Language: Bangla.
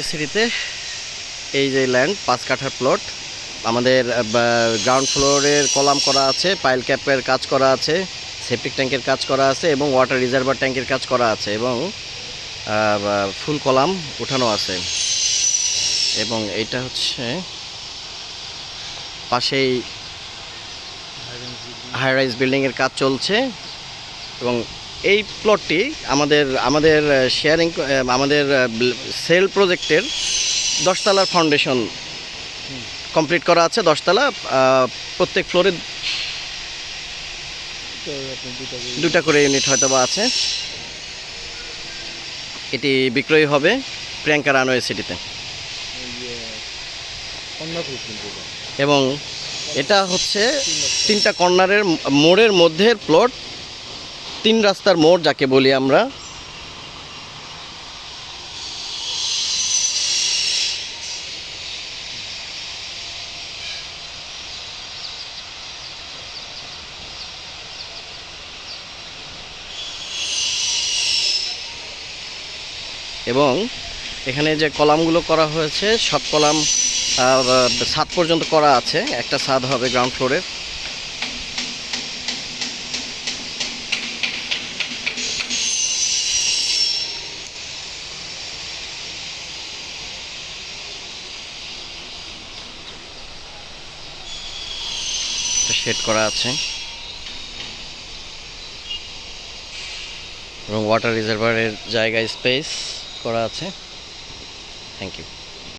সিটিতে এই যে ল্যান্ড 5 কাঠার প্লট, আমাদের গ্রাউন্ড ফ্লোরের কলাম করা আছে, পাইল ক্যাপের কাজ করা আছে, সেপটিক ট্যাঙ্কের কাজ করা আছে এবং ওয়াটার রিজার্ভার ট্যাঙ্কের কাজ করা আছে এবং ফুল কলাম উঠানো আছে। এবং এইটা হচ্ছে পাশেই হাই রাইজ বিল্ডিংয়ের কাজ চলছে। এবং এই প্লটটি আমাদের শেয়ারিং আমাদের সেল প্রজেক্টের 10 তলার ফাউন্ডেশন কমপ্লিট করা আছে। 10 তলা, প্রত্যেক ফ্লোরে 2টা করে ইউনিট হয়তো বা আছে। এটি বিক্রয় হবে প্রিয়াঙ্কা রানওয়ে সিটিতে। এবং এটা হচ্ছে 3টা কর্নারের মোড়ের মধ্যের প্লট, 3 রাস্তার মোড় যাকে বলি আমরা। এবং এখানে যে কলামগুলো করা হয়েছে সব কলাম ছাদ পর্যন্ত করা আছে, একটা ছাদ হবে গ্রাউন্ড ফ্লোরের। শেড করা আছে এবং ওয়াটার রিজার্ভারের জায়গায় স্পেস করা আছে। Thank you.